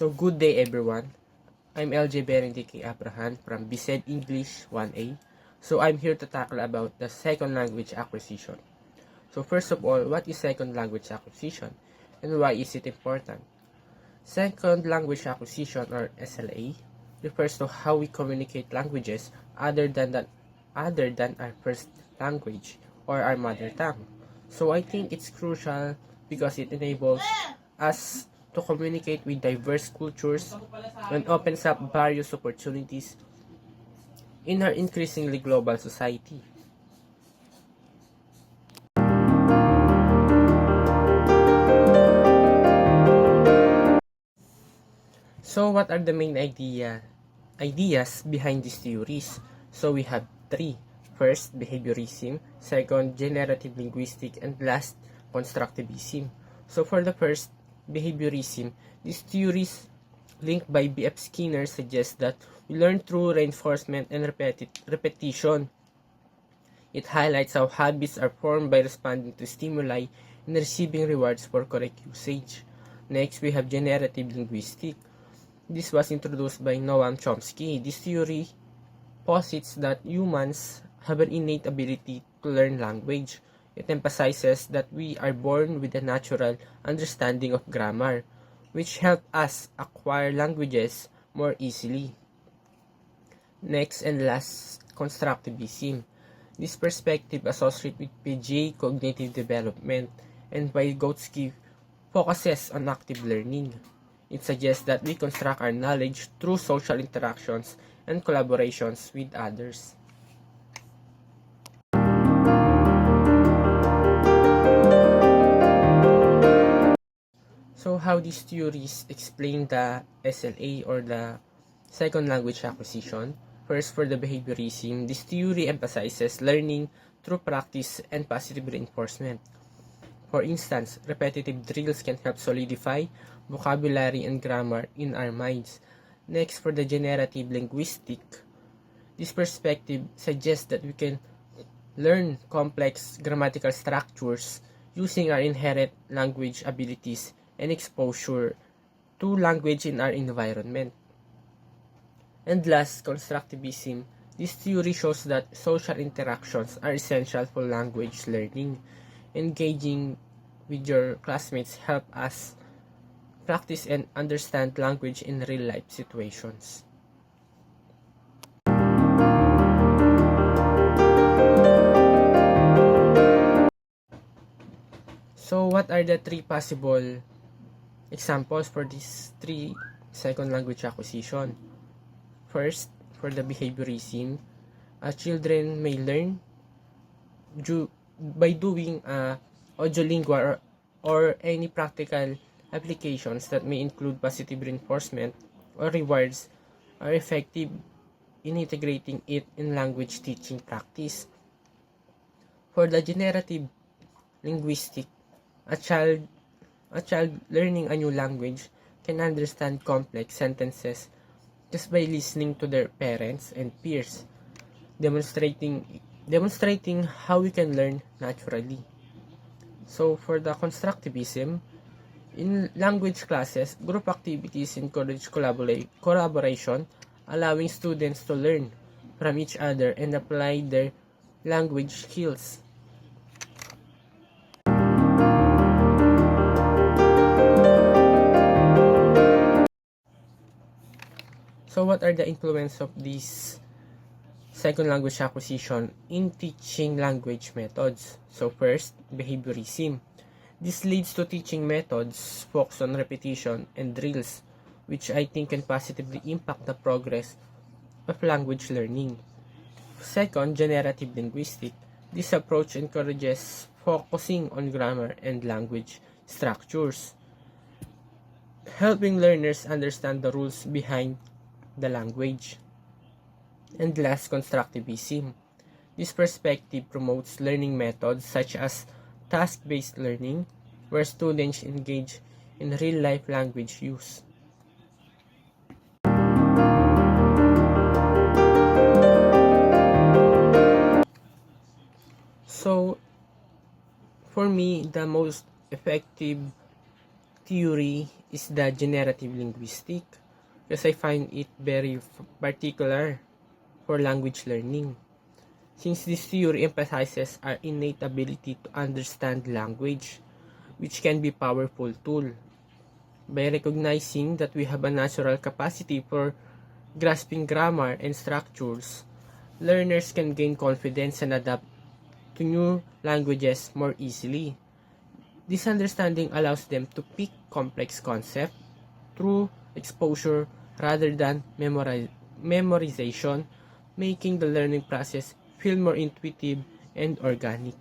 So good day everyone. I'm LJ Benedict Abraham from BSED English 1A. So I'm here to tackle about the second language acquisition. So first of all, what is second language acquisition and why is it important? Second language acquisition, or SLA, refers to how we communicate languages other than our first language or our mother tongue. So I think it's crucial because it enables us to communicate with diverse cultures and opens up various opportunities in our increasingly global society. So what are the main ideas behind these theories? So we have three. First, behaviorism. Second, generative linguistic. And last, constructivism. So for the first, behaviorism, these theories linked by B.F. Skinner suggest that we learn through reinforcement and repetition. It highlights how habits are formed by responding to stimuli and receiving rewards for correct usage. Next, we have generative linguistic. This was introduced by Noam Chomsky. This theory posits that humans have an innate ability to learn language. It emphasizes that we are born with a natural understanding of grammar, which help us acquire languages more easily. Next and last, constructivism. This perspective associated with Piaget cognitive development, and Vygotsky focuses on active learning. It suggests that we construct our knowledge through social interactions and collaborations with others. So how these theories explain the SLA, or the second language acquisition? First, for the behaviorism, this theory emphasizes learning through practice and positive reinforcement. For instance, repetitive drills can help solidify vocabulary and grammar in our minds. Next, for the generative linguistic, this perspective suggests that we can learn complex grammatical structures using our inherent language abilities and exposure to language in our environment. And last, constructivism. This theory shows that social interactions are essential for language learning. Engaging with your classmates help us practice and understand language in real-life situations. So what are the three possible examples for these three second language acquisition? First, for the behaviorism, children may learn by doing audiolingua or any practical applications that may include positive reinforcement or rewards are effective in integrating it in language teaching practice. For the generative linguistic, a child learning a new language can understand complex sentences just by listening to their parents and peers, demonstrating how we can learn naturally. So for the constructivism, in language classes, group activities encourage collaboration, allowing students to learn from each other and apply their language skills. So what are the influence of this second language acquisition in teaching language methods? So first, behaviorism. This leads to teaching methods focused on repetition and drills, which I think can positively impact the progress of language learning. Second, generative linguistic. This approach encourages focusing on grammar and language structures, helping learners understand the rules behind the language. And last, constructivism. This perspective promotes learning methods such as task-based learning, where students engage in real-life language use. So, for me, the most effective theory is the generative linguistic because I find it very particular for language learning. Since this theory emphasizes our innate ability to understand language, which can be a powerful tool. By recognizing that we have a natural capacity for grasping grammar and structures, learners can gain confidence and adapt to new languages more easily. This understanding allows them to pick complex concepts through exposure rather than memorization, making the learning process feel more intuitive and organic.